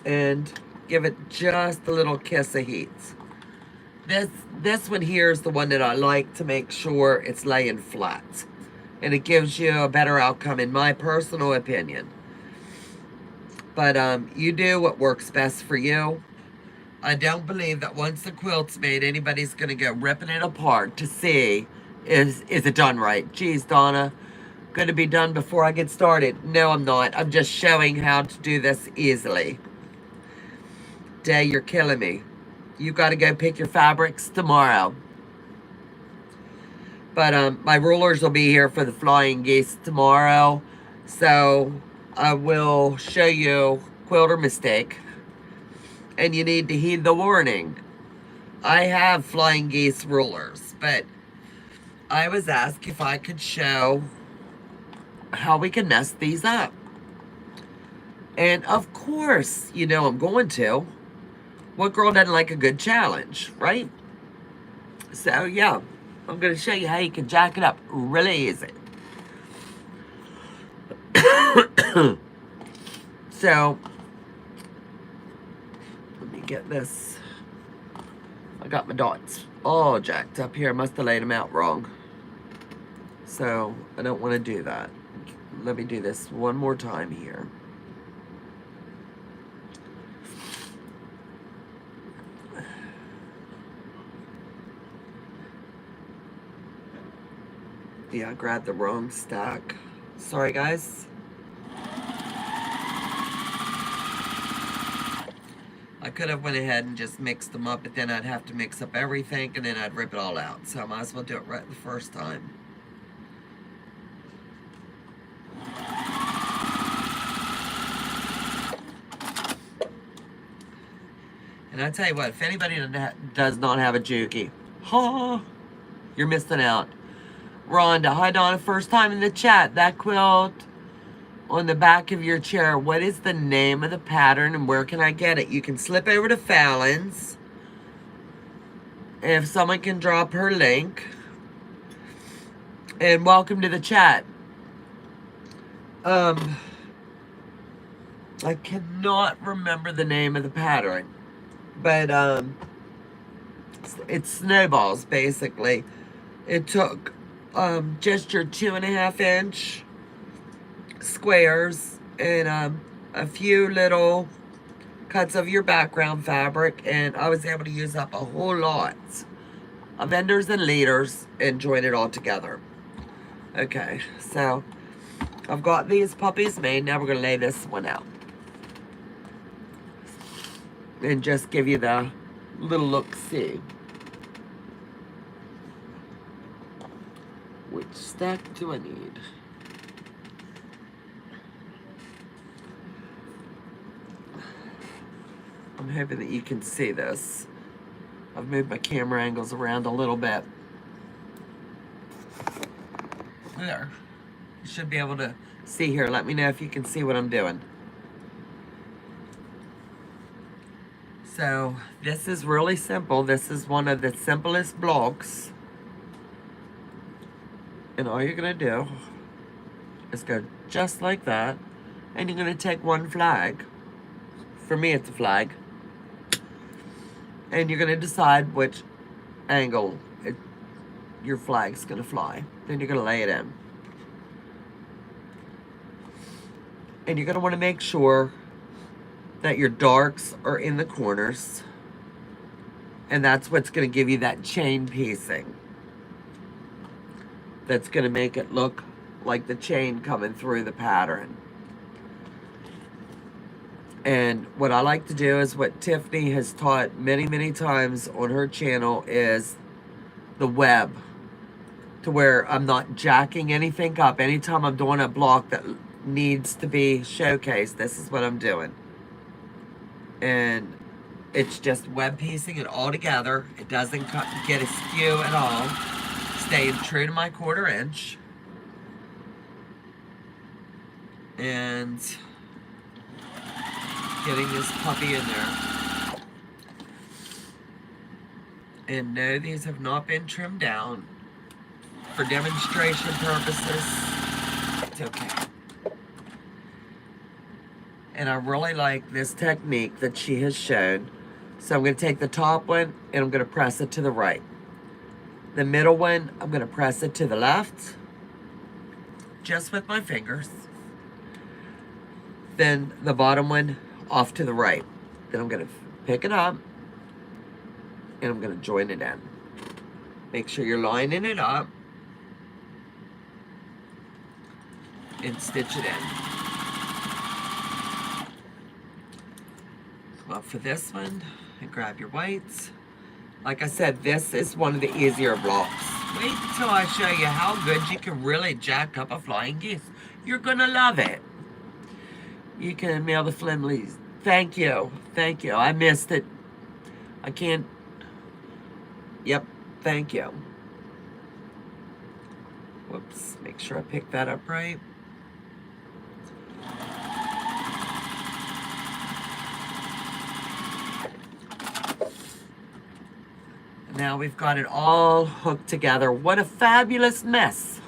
and give it just a little kiss of heat. This one here is the one that I like to make sure it's laying flat. And it gives you a better outcome in my personal opinion. But you do what works best for you. I don't believe that once the quilt's made, anybody's going to go ripping it apart to see is it done right. Geez, Donna, going to be done before I get started. No, I'm not. I'm just showing how to do this easily. Day, you're killing me. You got to go pick your fabrics tomorrow. But my rulers will be here for the flying geese tomorrow. So I will show you quilter mistake. And you need to heed the warning. I have flying geese rulers, but I was asked if I could show how we can mess these up. And of course, you know I'm going to. What girl doesn't like a good challenge, right? So, yeah, I'm going to show you how you can jack it up really easy. So, let me get this. I got my dots all jacked up here. I must have laid them out wrong. So I don't want to do that. Let me do this one more time here. Yeah, I grabbed the wrong stack. Sorry, guys. I could have went ahead and just mixed them up, but then I'd have to mix up everything, and then I'd rip it all out. So I might as well do it right the first time. And I tell you what, if anybody does not have a Juki, you're missing out. Rhonda, hi Donna, first time in the chat. That quilt on the back of your chair, what is the name of the pattern and where can I get it? You can slip over to Fallon's. If someone can drop her link. And welcome to the chat. I cannot remember the name of the pattern. But it's snowballs basically. It took just your 2.5 inch squares and a few little cuts of your background fabric, and I was able to use up a whole lot of enders and leaders and join it all together. Okay, so I've got these puppies made. Now we're going to lay this one out and just give you the little look-see. Which stack do I need? I'm hoping that you can see this. I've moved my camera angles around a little bit. There. You should be able to see here. Let me know if you can see what I'm doing. So, this is really simple. This is one of the simplest blocks. And all you're going to do is go just like that. And you're going to take one flag. For me, it's a flag. And you're going to decide which angle your flag's going to fly. Then you're going to lay it in. And you're going to want to make sure that your darks are in the corners. And that's what's going to give you that chain piecing. That's going to make it look like the chain coming through the pattern. And what I like to do is what Tiffany has taught many, many times on her channel is the web. To where I'm not jacking anything up. Anytime I'm doing a block that needs to be showcased, this is what I'm doing. And it's just web piecing it all together. It doesn't get askew at all. Staying true to my 1/4 inch. And getting this puppy in there. And no, these have not been trimmed down. For demonstration purposes, it's okay. And I really like this technique that she has shown. So I'm going to take the top one and I'm going to press it to the right. The middle one, I'm going to press it to the left, just with my fingers. Then the bottom one, off to the right. Then I'm going to pick it up, and I'm going to join it in. Make sure you're lining it up, and stitch it in. Come up for this one, and grab your whites. Like I said, this is one of the easier blocks. Wait until I show you how good you can really jack up a flying geese. You're gonna love it. You can mail the Flimleys. Thank you. Thank you. I missed it. I can't. Yep. Thank you. Whoops. Make sure I pick that up right. Now we've got it all hooked together. What a fabulous mess.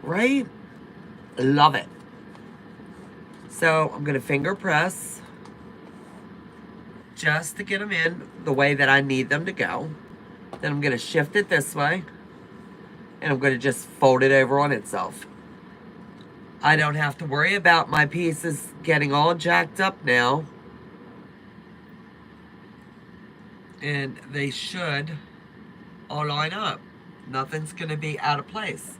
Right? Love it. So I'm going to finger press just to get them in the way that I need them to go. Then I'm going to shift it this way, and I'm going to just fold it over on itself. I don't have to worry about my pieces getting all jacked up now. And they should all line up. Nothing's going to be out of place.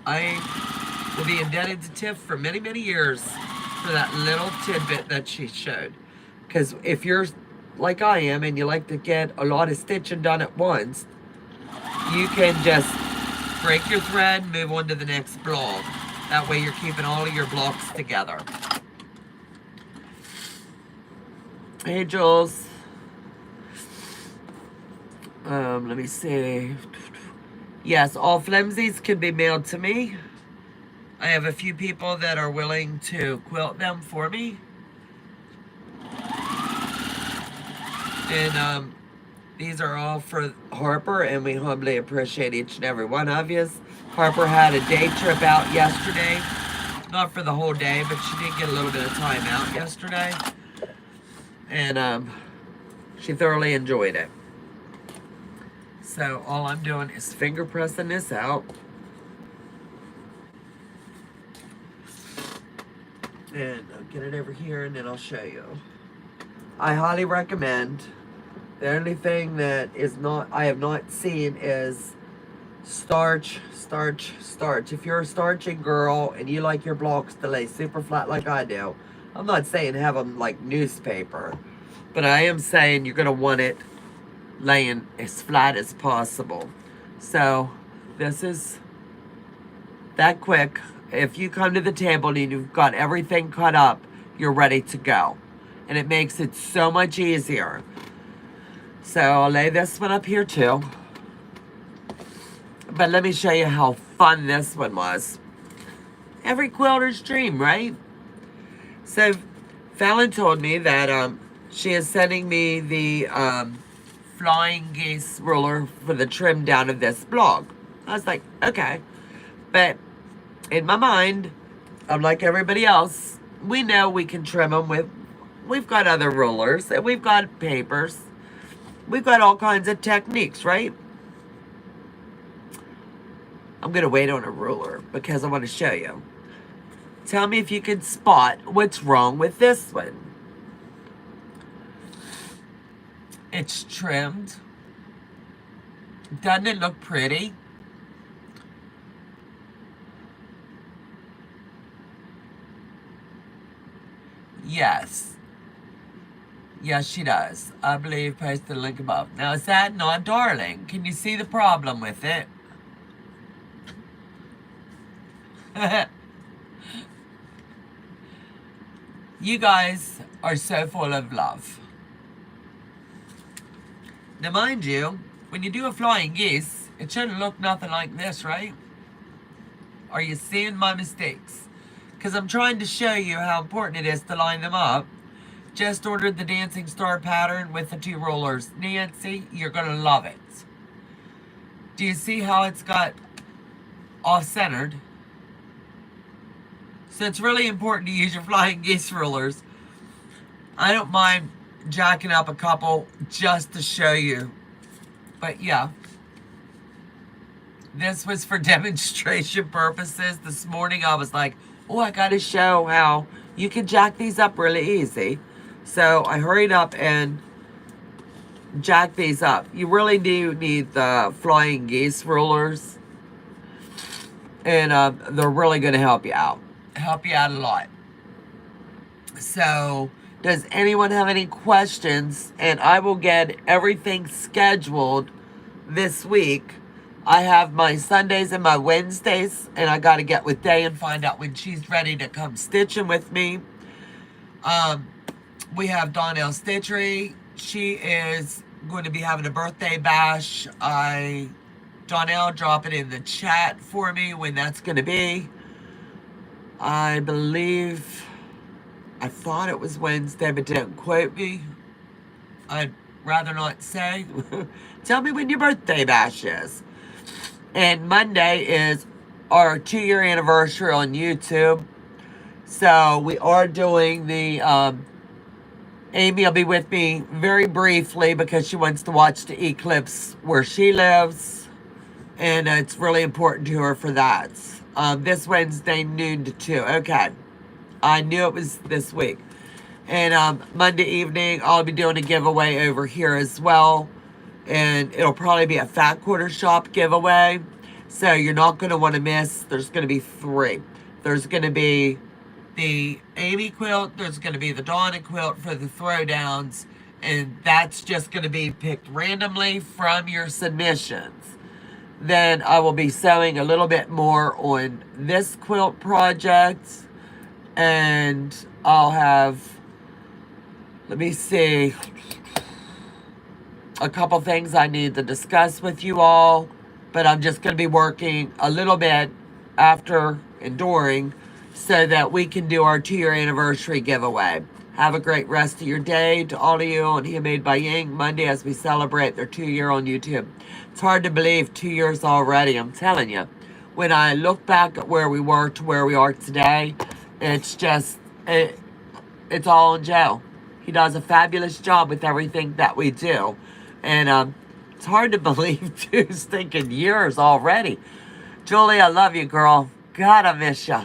I will be indebted to Tiff for many, many years for that little tidbit that she showed. Because if you're like I am and you like to get a lot of stitching done at once, you can just break your thread, move on to the next block. That way you're keeping all of your blocks together. Hey, Jules. Let me see. Yes, all flimsies can be mailed to me. I have a few people that are willing to quilt them for me. And these are all for Harper, and we humbly appreciate each and every one of you. Harper had a day trip out yesterday. Not for the whole day, but she did get a little bit of time out yesterday. And she thoroughly enjoyed it. So all I'm doing is finger pressing this out. And I'll get it over here and then I'll show you. I highly recommend. The only thing that is not, I have not seen is starch, starch, starch. If you're a starching girl and you like your blocks to lay super flat like I do, I'm not saying have them like newspaper, but I am saying you're going to want it laying as flat as possible. So this is that quick. If you come to the table and you've got everything cut up, you're ready to go. And it makes it so much easier. So I'll lay this one up here too. But let me show you how fun this one was. Every quilter's dream, right? So Fallon told me that she is sending me the Flying Geese ruler for the trim down of this block. I was like, okay. But in my mind, I'm like everybody else. We know we can trim them with, we've got other rulers and we've got papers. We've got all kinds of techniques, right? I'm going to wait on a ruler because I want to show you. Tell me if you can spot what's wrong with this one. It's trimmed. Doesn't it look pretty? Yes. Yes, she does. I believe post the link above. Now, is that not darling? Can you see the problem with it? You guys are so full of love. Now, mind you, when you do a flying geese, it shouldn't look nothing like this, right? Are you seeing my mistakes? Because I'm trying to show you how important it is to line them up. Just ordered the dancing star pattern with the 2 rollers. Nancy, you're going to love it. Do you see how it's got off-centered? So it's really important to use your flying geese rulers. I don't mind jacking up a couple just to show you. But yeah. This was for demonstration purposes. This morning I was like, oh, I got to show how you can jack these up really easy. So I hurried up and jacked these up. You really do need the flying geese rulers. And they're really going to help you out. Help you out a lot. So, does anyone have any questions? And I will get everything scheduled this week. I have my Sundays and my Wednesdays, and I got to get with Day and find out when she's ready to come stitching with me. We have Donna Stitchery. She is going to be having a birthday bash. Donnell, drop it in the chat for me when that's going to be. I believe, I thought it was Wednesday, but don't quote me. I'd rather not say. Tell me when your birthday bash is. And Monday is our 2-year anniversary on YouTube. So we are doing the Amy will be with me very briefly because she wants to watch the eclipse where she lives. And it's really important to her for that. This Wednesday, noon to 2. Okay. I knew it was this week. And Monday evening, I'll be doing a giveaway over here as well. And it'll probably be a Fat Quarter Shop giveaway. So you're not going to want to miss. There's going to be 3. There's going to be the Amy quilt. There's going to be the Donna quilt for the throwdowns. And that's just going to be picked randomly from your submissions. Then I will be sewing a little bit more on this quilt project. And I'll have, let me see, a couple things I need to discuss with you all. But I'm just going to be working a little bit after and during so that we can do our 2-year anniversary giveaway. Have a great rest of your day to all of you on Handmade by Ying Monday as we celebrate their 2-year on YouTube. It's hard to believe 2 years already, I'm telling you. When I look back at where we were to where we are today, it's just, it's all on Joe. He does a fabulous job with everything that we do. And it's hard to believe 2 stinking years already. Julie, I love you, girl. God, I miss you.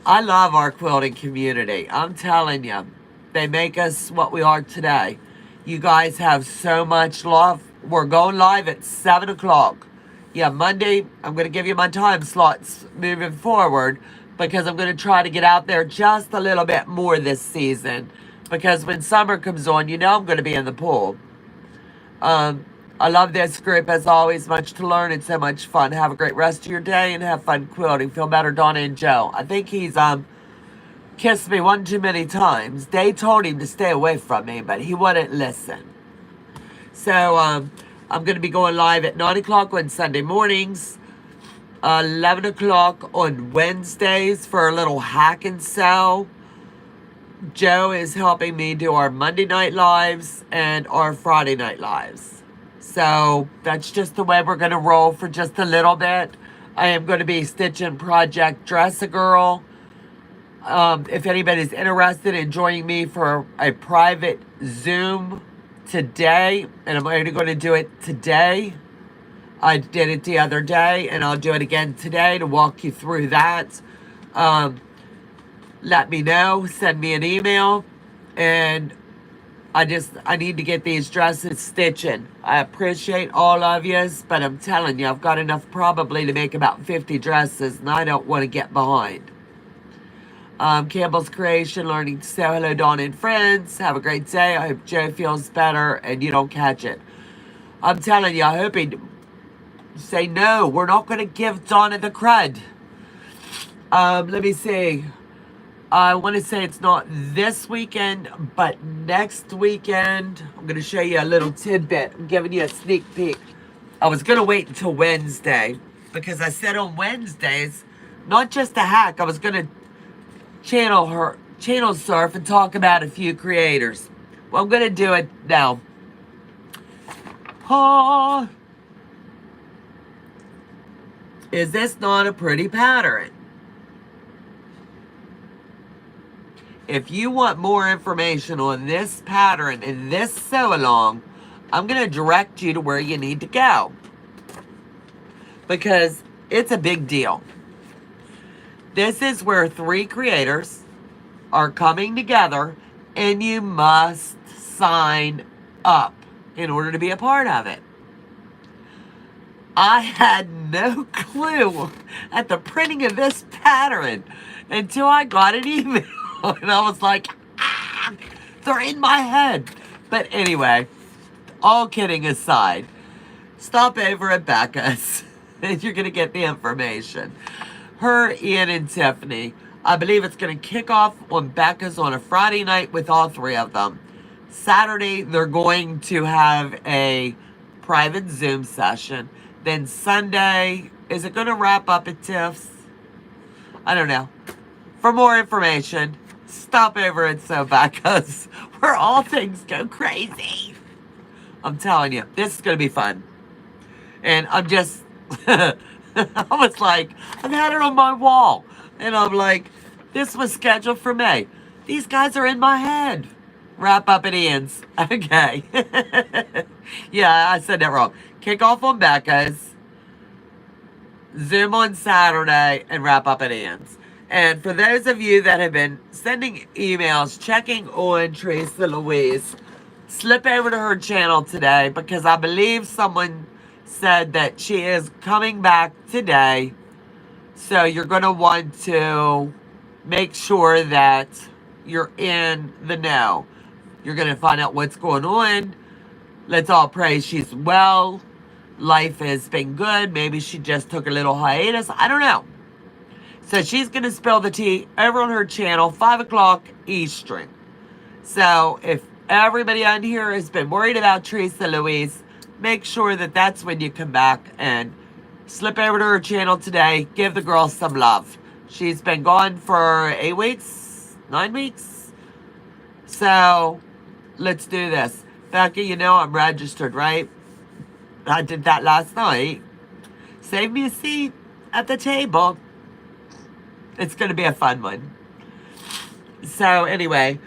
I love our quilting community. I'm telling you, they make us what we are today. You guys have so much love. We're going live at 7 o'clock. Yeah, Monday, I'm going to give you my time slots moving forward because I'm going to try to get out there just a little bit more this season. Because when summer comes on, you know I'm going to be in the pool. I love this group as always. Much to learn and so much fun. Have a great rest of your day and have fun quilting. Feel better, Donna and Joe. I think he's kissed me one too many times. They told him to stay away from me, but he wouldn't listen. So I'm going to be going live at 9 o'clock on Sunday mornings, 11 o'clock on Wednesdays for a little hack and sew. Joe is helping me do our Monday night lives and our Friday night lives. So that's just the way we're going to roll for just a little bit. I am going to be stitching Project Dress-A-Girl. If anybody's interested in joining me for a private Zoom today, and I'm only going to do it today. I did it the other day, and I'll do it again today to walk you through that. Let me know. Send me an email. And I need to get these dresses stitching. I appreciate all of yous, but I'm telling you, I've got enough probably to make about 50 dresses, and I don't want to get behind. Campbell's Creation, learning to sew. Hello, Donna and friends. Have a great day. I hope Joe feels better and you don't catch it. I'm telling you, I hope he say no. We're not going to give Donna the crud. Let me see. I want to say it's not this weekend, but next weekend. I'm going to show you a little tidbit. I'm giving you a sneak peek. I was going to wait until Wednesday because I said on Wednesdays, not just a hack, I was going to channel surf and talk about a few creators. Well, I'm going to do it now. Oh, is this not a pretty pattern? If you want more information on this pattern and this sew-along, I'm going to direct you to where you need to go. Because it's a big deal. This is where 3 creators are coming together and you must sign up in order to be a part of it. I had no clue at the printing of this pattern until I got an email. And I was like, they're in my head. But anyway, all kidding aside, stop over at Becca's and you're going to get the information. Her, Ian, and Tiffany. I believe it's going to kick off on Becca's on a Friday night with all 3 of them. Saturday, they're going to have a private Zoom session. Then Sunday, is it going to wrap up at Tiff's? I don't know. For more information, stop over at Becca's, where all things go crazy. I'm telling you, this is going to be fun. And I'm just, I was like, I've had it on my wall. And I'm like, this was scheduled for May. These guys are in my head. Wrap up at Ian's. Okay. Yeah, I said that wrong. Kick off on Becca's, Zoom on Saturday, and wrap up at Ian's. And for those of you that have been sending emails, checking on Teresa Louise, slip over to her channel today because I believe someone said that she is coming back today. So you're going to want to make sure that you're in the know. You're going to find out what's going on. Let's all pray she's well. Life has been good. Maybe she just took a little hiatus. I don't know. So she's going to spill the tea over on her channel, 5 o'clock Eastern. So if everybody on here has been worried about Teresa Louise, make sure that that's when you come back and slip over to her channel today. Give the girl some love. She's been gone for 8 weeks, 9 weeks. So let's do this. Becca, you know I'm registered, right? I did that last night. Save me a seat at the table. It's going to be a fun one. So anyway,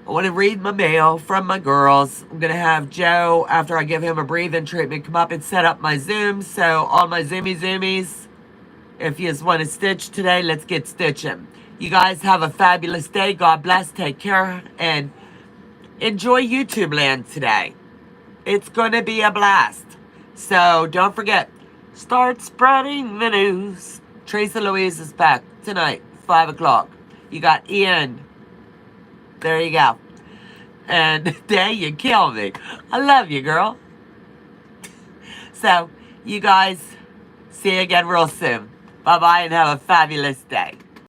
I want to read my mail from my girls. I'm going to have Joe, after I give him a breathing treatment, come up and set up my Zoom. So all my Zoomies, if you just want to stitch today, let's get stitching. You guys have a fabulous day. God bless. Take care. And enjoy YouTube land today. It's going to be a blast. So don't forget, start spreading the news. Teresa Louise is back tonight, 5 o'clock. You got Ian. There you go. And there you kill me. I love you, girl. So, you guys, see you again real soon. Bye-bye and have a fabulous day.